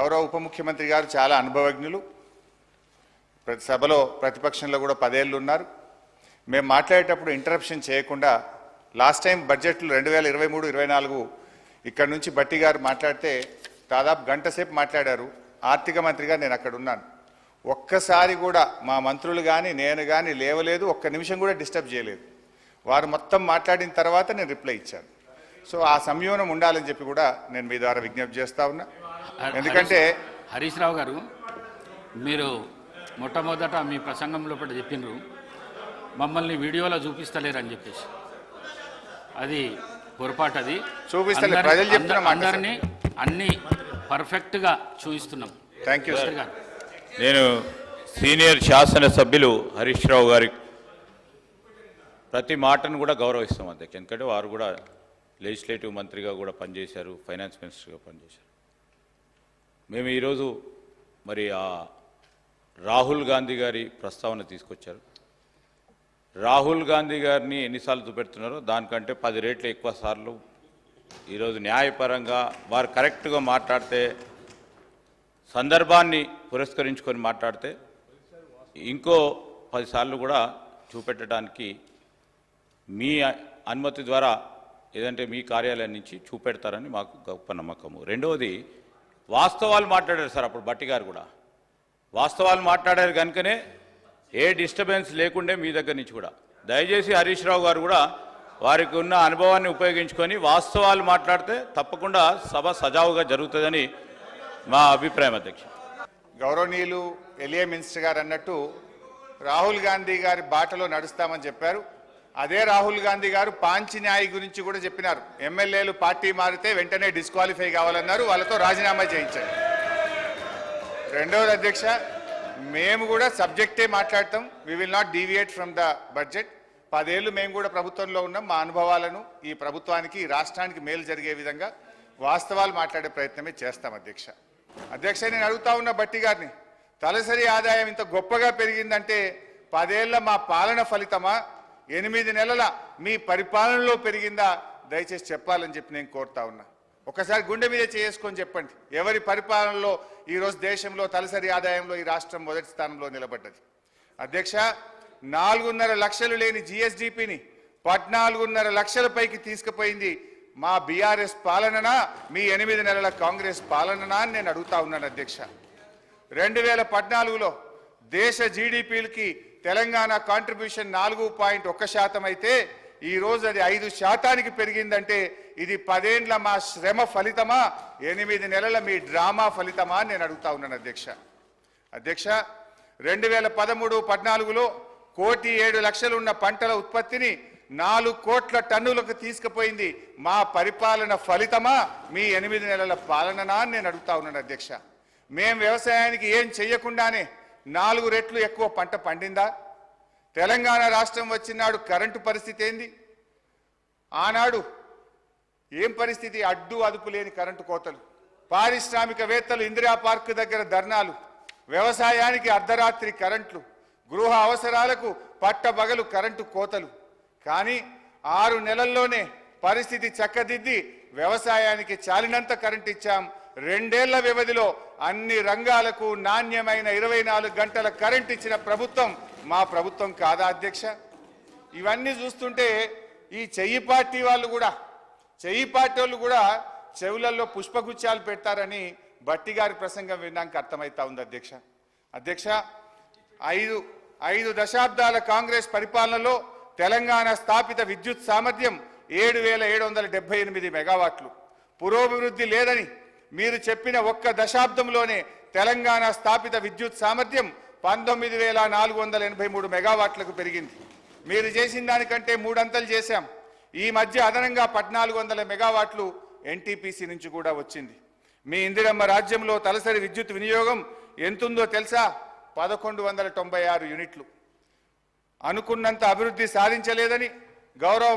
గౌరవ ఉప ముఖ్యమంత్రి గారు చాలా అనుభవజ్ఞులు. ప్రతి సభలో ప్రతిపక్షంలో కూడా 10 ఏళ్ళు ఉన్నారు. మేము మాట్లాడేటప్పుడు ఇంటరప్షన్ చేయకుండా లాస్ట్ టైం బడ్జెట్లు 2023-24 ఇక్కడ నుంచి బట్టి గారు మాట్లాడితే దాదాపు గంట సేపు మాట్లాడారు. ఆర్థిక మంత్రిగా నేను అక్కడ ఉన్నాను. ఒక్కసారి కూడా మా మంత్రులు కానీ నేను కానీ లేవలేదు, ఒక్క నిమిషం కూడా డిస్టర్బ్ చేయలేదు. వారు మొత్తం మాట్లాడిన తర్వాత నేను రిప్లై ఇచ్చాను. సో ఆ సంయమనం ఉండాలని చెప్పి కూడా నేను మీ ద్వారా విజ్ఞప్తి చేస్తా ఉన్నా. ఎందుకంటే హరీష్ రావు గారు, మీరు మొట్టమొదట మీ ప్రసంగంలో కూడా చెప్పినారు మమ్మల్ని వీడియోలో చూపిస్తలేరని చెప్పేసి. అది పొరపాటు. అది చూపిస్తలేదు, ప్రజలు చెప్తున్నాం, అందరినీ అన్ని పర్ఫెక్ట్గా చూపిస్తున్నాం. Thank you sir. నేను సీనియర్ శాసనసభ్యులు హరీష్ రావు గారి ప్రతి మాటను కూడా గౌరవిస్తాం అధ్యక్ష. ఎందుకంటే వారు కూడా లెజిస్లేటివ్ మంత్రిగా కూడా పనిచేశారు, ఫైనాన్స్ మినిస్టర్గా పనిచేశారు. మేము ఈరోజు మరి ఆ రాహుల్ గాంధీ గారి ప్రస్తావన తీసుకొచ్చారు. రాహుల్ గాంధీ గారిని ఎన్నిసార్లు చూపెడుతున్నారో దానికంటే 10 రెట్లు ఎక్కువ సార్లు ఈరోజు న్యాయపరంగా వారు కరెక్ట్గా మాట్లాడితే, సందర్భాన్ని పురస్కరించుకొని మాట్లాడితే ఇంకో 10 సార్లు కూడా చూపెట్టడానికి మీ అనుమతి ద్వారా ఏదంటే మీ కార్యాలయం నుంచి చూపెడతారని మాకు గొప్ప నమ్మకము. రెండవది, వాస్తవాలు మాట్లాడారు సార్. అప్పుడు బట్టి గారు కూడా వాస్తవాలు మాట్లాడారు కనుకనే ఏ డిస్టర్బెన్స్ లేకుండే మీ దగ్గర నుంచి కూడా. దయచేసి హరీష్ రావు గారు కూడా వారికి ఉన్న అనుభవాన్ని ఉపయోగించుకొని వాస్తవాలు మాట్లాడితే తప్పకుండా సభ సజావుగా జరుగుతుందని మా అభిప్రాయం అధ్యక్ష. గౌరవనీయులు ఎలియా మినిస్టర్ గారు అన్నట్టు రాహుల్ గాంధీ గారి బాటలో నడుస్తామని చెప్పారు. అదే రాహుల్ గాంధీ గారు పాంచి న్యాయ గురించి కూడా చెప్పినారు. ఎమ్మెల్యేలు పార్టీ మారితే వెంటనే డిస్క్వాలిఫై కావాలన్నారు, వాళ్ళతో రాజీనామా చేయించారు. రెండవది అధ్యక్ష, మేము కూడా సబ్జెక్టే మాట్లాడతాం. We will not deviate from the budget. 10 ఏళ్ళు మేము కూడా ప్రభుత్వంలో ఉన్నాం. మా అనుభవాలను ఈ ప్రభుత్వానికి, ఈ రాష్ట్రానికి మేలు జరిగే విధంగా వాస్తవాలు మాట్లాడే ప్రయత్నమే చేస్తాం అధ్యక్ష. అధ్యక్ష, నేను అడుగుతా ఉన్న బట్టి గారిని, తలసరి ఆదాయం ఇంత గొప్పగా పెరిగిందంటే 10 ఏళ్ల మా పాలన ఫలితమా, 8 నెలల మీ పరిపాలనలో పెరిగిందా? దయచేసి చెప్పాలని చెప్పి నేను కోరుతా ఉన్నా. ఒకసారి గుండె మీద చేసుకొని చెప్పండి, ఎవరి పరిపాలనలో ఈరోజు దేశంలో తలసరి ఆదాయంలో ఈ రాష్ట్రం మొదటి స్థానంలో నిలబడ్డది? అధ్యక్ష, 4.5 లక్షలు లేని జిఎస్డిపిని 14.5 లక్షల పైకి తీసుకుపోయింది మా బీఆర్ఎస్ పాలననా, మీ 8 నెలల కాంగ్రెస్ పాలననా అని నేను అడుగుతా ఉన్నాను అధ్యక్ష. 2014లో దేశ జీడిపికి తెలంగాణ కాంట్రిబ్యూషన్ 4.1% అయితే ఈరోజు అది 5% పెరిగిందంటే ఇది 10 ఏళ్ల మా శ్రమ ఫలితమా, 8 నెలల మీ డ్రామా ఫలితమా అని నేను అడుగుతా ఉన్నాను అధ్యక్ష. అధ్యక్ష, 2013-14లో 1,07,00,000 ఉన్న పంటల ఉత్పత్తిని 4 కోట్ల టన్నులకు తీసుకుపోయింది మా పరిపాలన ఫలితమా, మీ 8 నెలల పాలననా అని నేను అడుగుతా ఉన్నాను అధ్యక్ష. మేం వ్యవసాయానికి ఏం చెయ్యకుండానే 4 రెట్లు ఎక్కువ పంట పండిందా? తెలంగాణ రాష్ట్రం వచ్చినాడు కరెంటు పరిస్థితి ఏంది? ఆనాడు ఏం పరిస్థితి? అడ్డు అదుపు లేని కరెంటు కోతలు, పారిశ్రామికవేత్తలు ఇందిరా పార్క్ దగ్గర ధర్నాలు, వ్యవసాయానికి అర్ధరాత్రి కరెంట్లు, గృహ అవసరాలకు పట్టబగలు కరెంటు కోతలు. కానీ 6 నెలల్లోనే పరిస్థితి చక్కదిద్ది వ్యవసాయానికి చాలినంత కరెంటు ఇచ్చాం. 2 ఏళ్ల వ్యవధిలో అన్ని రంగాలకు నాణ్యమైన 24 గంటల కరెంట్ ఇచ్చిన ప్రభుత్వం మా ప్రభుత్వం కాదా అధ్యక్ష? ఇవన్నీ చూస్తుంటే ఈ చెయ్యి పార్టీ వాళ్ళు కూడా చెవులలో పుష్పగుచ్చాలు పెడతారని బట్టి గారి ప్రసంగం విన్నాక అర్థమవుతా ఉంది అధ్యక్ష. అధ్యక్ష, 5 దశాబ్దాల కాంగ్రెస్ పరిపాలనలో తెలంగాణ స్థాపిత విద్యుత్ సామర్థ్యం 7,778 మెగావాట్లు. పురోభివృద్ధి లేదని మీరు చెప్పిన ఒక్క దశాబ్దంలోనే తెలంగాణ స్థాపిత విద్యుత్ సామర్థ్యం 19,483 మెగావాట్లకు పెరిగింది. మీరు చేసిన దానికంటే 3 అంతలు చేశాం. ఈ మధ్య అదనంగా 1,400 మెగావాట్లు ఎన్టీపీసీ నుంచి కూడా వచ్చింది. మీ ఇందిరమ్మ రాజ్యంలో తలసరి విద్యుత్ వినియోగం ఎంతుందో తెలుసా? 1,196 యూనిట్లు. అనుకున్నంత అభివృద్ధి సాధించలేదని గౌరవ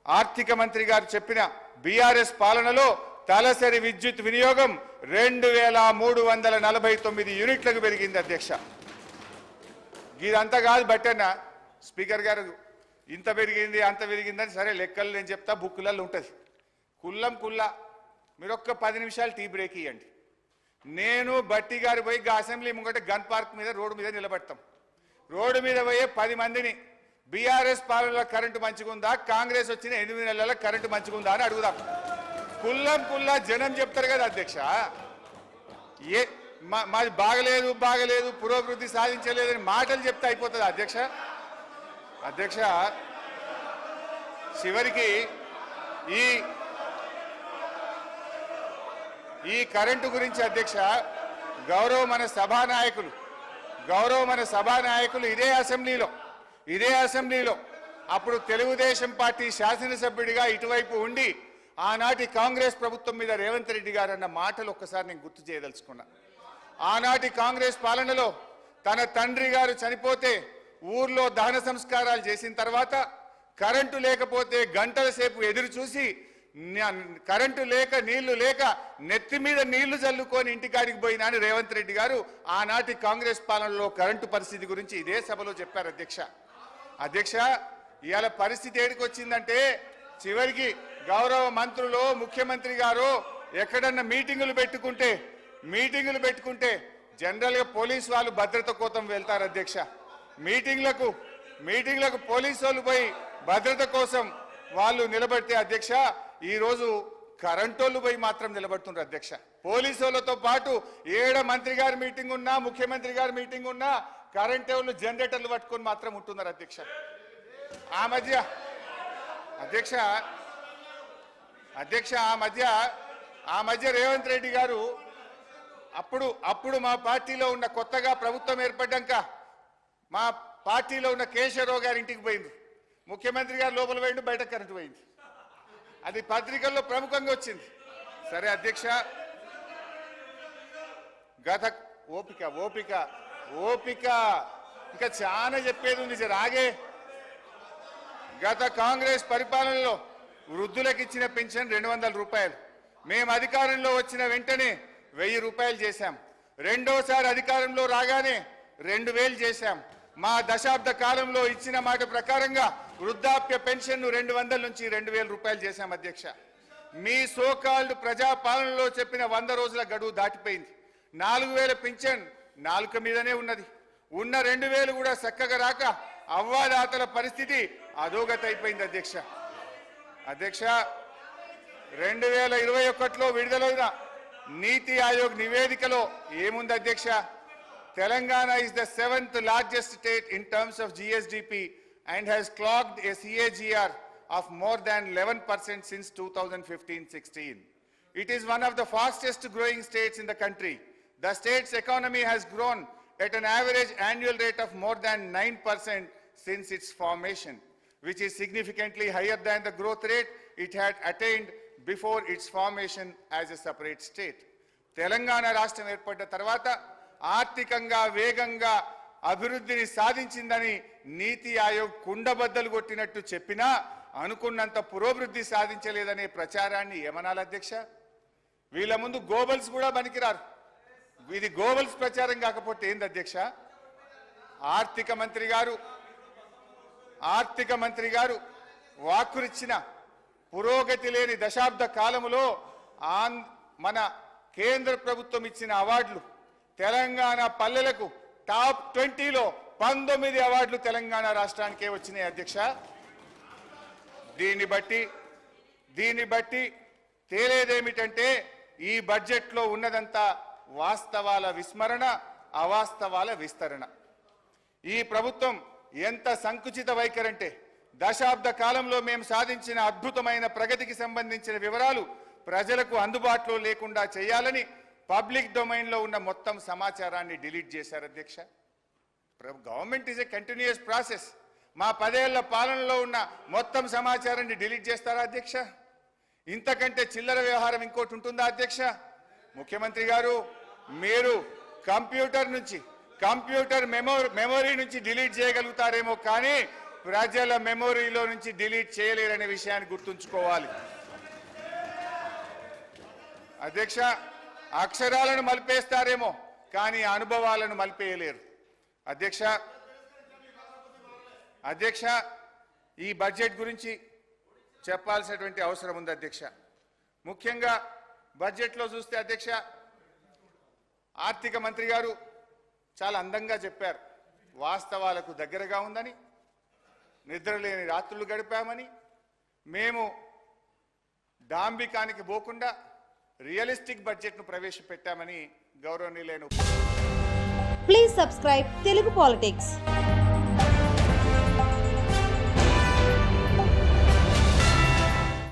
ఆర్థిక మంత్రి గారు చెప్పిన బీఆర్ఎస్ పాలనలో తలసరి విద్యుత్ వినియోగం 2,349 యూనిట్లకు పెరిగింది అధ్యక్ష. ఇదంతా కాదు బట్టన్న స్పీకర్ గారు, ఇంత పెరిగింది అంత పెరిగిందని సరే లెక్కలు నేను చెప్తా, బుక్కులలో ఉంటుంది. కుల్లం కుల్లా మీరు ఒక్క 10 నిమిషాలు టీ బ్రేక్ ఇవ్వండి. నేను బట్టి గారు పోయి అసెంబ్లీ ముంగట గన్ పార్క్ మీద రోడ్డు మీద నిలబడతాం. రోడ్డు మీద పోయే 10 మందిని బీఆర్ఎస్ పాలనలో కరెంటు మంచిగుందా, కాంగ్రెస్ వచ్చిన 8 నెలల కరెంటు మంచిగుందా అని అడుగుదాం. కుల్లా జనం చెప్తారు కదా అధ్యక్ష. మాది బాగలేదు పురోభివృద్ధి సాధించలేదని మాటలు చెప్తే అయిపోతుంది అధ్యక్ష. అధ్యక్ష చివరికి ఈ కరెంటు గురించి అధ్యక్ష గౌరవ మన సభానాయకులు ఇదే అసెంబ్లీలో అప్పుడు తెలుగుదేశం పార్టీ శాసనసభ్యుడిగా ఇటువైపు ఉండి ఆనాటి కాంగ్రెస్ ప్రభుత్వం మీద రేవంత్ రెడ్డి గారు అన్న మాటలు ఒక్కసారి నేను గుర్తు చేయదలుచుకున్నా. ఆనాటి కాంగ్రెస్ పాలనలో తన తండ్రి గారు చనిపోతే ఊర్లో దహన సంస్కారాలు చేసిన తర్వాత కరెంటు లేకపోతే గంటల సేపు ఎదురు చూసి కరెంటు లేక నీళ్లు లేక నెత్తి మీద నీళ్లు చల్లుకొని ఇంటికాడికి పోయినా అని రేవంత్ రెడ్డి గారు ఆనాటి కాంగ్రెస్ పాలనలో కరెంటు పరిస్థితి గురించి ఇదే సభలో చెప్పారు అధ్యక్ష. ఇవాళ పరిస్థితి ఏడికి వచ్చిందంటే చివరికి గౌరవ మంత్రులు ముఖ్యమంత్రి గారు ఎక్కడన్నా మీటింగులు పెట్టుకుంటే జనరల్ గా పోలీసు వాళ్ళు భద్రత కోసం వెళ్తారు అధ్యక్ష. మీటింగ్లకు పోలీసు వాళ్ళు పోయి భద్రత కోసం వాళ్ళు నిలబడితే అధ్యక్ష ఈ రోజు కరెంటోళ్ళు పోయి మాత్రం నిలబడుతున్నారు అధ్యక్ష. పోలీసు వాళ్ళతో పాటు ఏడ మంత్రి గారి మీటింగ్ ఉన్నా ముఖ్యమంత్రి గారి మీటింగ్ ఉన్నా కరెంట్ వాళ్ళు జనరేటర్లు పట్టుకొని మాత్రం ఉంటున్నారు అధ్యక్ష. ఆ మధ్య రేవంత్ రెడ్డి గారు అప్పుడు మా పార్టీలో ఉన్న కొత్తగా ప్రభుత్వం ఏర్పడ్డాక మా పార్టీలో ఉన్న కేశవరావు గారి ఇంటికి పోయింది. ముఖ్యమంత్రి గారు లోపల పోయింది, బయట కరెంటు పోయింది. అది పత్రికల్లో ప్రముఖంగా వచ్చింది. సరే అధ్యక్ష, గత ఓపిక ఇంకా చాలా చెప్పేది ఉంది రాగే. గత కాంగ్రెస్ పరిపాలనలో వృద్ధులకు ఇచ్చిన పెన్షన్ 200 రూపాయలు మేము అధికారంలో వచ్చిన వెంటనే 1000 రూపాయలు చేశాం. రెండోసారి అధికారంలో రాగానే 2000 చేశాం. మా దశాబ్ద కాలంలో ఇచ్చిన మాట ప్రకారంగా వృద్ధాప్య పెన్షన్ 200 నుంచి 2000 రూపాయలు చేశాం అధ్యక్ష. మీ సోకాల్డ్ ప్రజాపాలనలో చెప్పిన 100 రోజుల గడువు దాటిపోయింది. 4000 పెన్షన్ నాలుక మీదనే ఉన్నది. ఉన్న 2000 కూడా చక్కగా రాక అవ్వాదాతల పరిస్థితి అధోగతి అయిపోయింది అధ్యక్ష. 2021లో విడుదలైన నీతి ఆయోగ్ నివేదికలో ఏముంది అధ్యక్ష? Telangana is the 7th largest state in terms of GSDP and has clocked a CAGR of more than 11% since 2015-16. It is one of the fastest growing states in the country. The state's economy has grown at an average annual rate of more than 9% since its formation, which is significantly higher than the growth rate it had attained before its formation as a separate state. Telangana రాష్ట్రం ఏర్పడ్డ తర్వాత ఆర్థికంగా వేగంగా అభివృద్ధిని సాధించిందని నీతి ఆయోగ్ కుండబద్దలు కొట్టినట్టు చెప్పినా అనుకున్నంత పురోభివృద్ధి సాధించలేదనే ప్రచారాన్ని ఏమనాలి అధ్యక్ష? వీళ్ళ ముందు గోబల్స్ కూడా పనికిరారు. ఇది గోబల్స్ ప్రచారం కాకపోతే ఏంది అధ్యక్ష? ఆర్థిక మంత్రి గారు వాక్కునిచ్చిన పురోగతి లేని దశాబ్ద కాలములో మన కేంద్ర ప్రభుత్వం ఇచ్చిన అవార్డులు తెలంగాణ పల్లెలకు టాప్ 20లో 19 అవార్డులు తెలంగాణ రాష్ట్రానికే వచ్చినాయి అధ్యక్ష. దీన్ని బట్టి తేలేదేమిటంటే ఈ బడ్జెట్లో ఉన్నదంతా వాస్తవాల విస్మరణ, అవాస్తవాల విస్తరణ. ఈ ప్రభుత్వం ఎంత సంకుచిత వైఖరంటే దశాబ్ద కాలంలో మేము సాధించిన అద్భుతమైన ప్రగతికి సంబంధించిన వివరాలు ప్రజలకు అందుబాటులో లేకుండా చేయాలని పబ్లిక్ డొమైన్లో ఉన్న మొత్తం సమాచారాన్ని డిలీట్ చేశారు అధ్యక్ష. Government is a continuous process. మా 10 ఏళ్ల పాలనలో ఉన్న మొత్తం సమాచారాన్ని డిలీట్ చేస్తారా అధ్యక్ష? ఇంతకంటే చిల్లర వ్యవహారం ఇంకోటి ఉంటుందా అధ్యక్ష? ముఖ్యమంత్రి గారు, మీరు కంప్యూటర్ మెమొరీ నుంచి డిలీట్ చేయగలుగుతారేమో కానీ ప్రజల మెమొరీలో నుంచి డిలీట్ చేయలేరనే విషయాన్ని గుర్తుంచుకోవాలి అధ్యక్ష. అక్షరాలను మలిపేస్తారేమో కానీ అనుభవాలను మలిపేయలేరు అధ్యక్ష. ఈ బడ్జెట్ గురించి చెప్పాల్సినటువంటి అవసరం ఉంది అధ్యక్ష. ముఖ్యంగా బడ్జెట్లో చూస్తే అధ్యక్ష ఆర్థిక మంత్రి గారు చాలా అందంగా చెప్పారు, వాస్తవాలకు దగ్గరగా ఉందని, నిద్రలేని రాత్రులు గడిపామని, మేము డాంబికానికి పోకుండా రియలిస్టిక్ బడ్జెట్ను ప్రవేశపెట్టామని గౌరవనీయులైన Please subscribe Telugu Politics.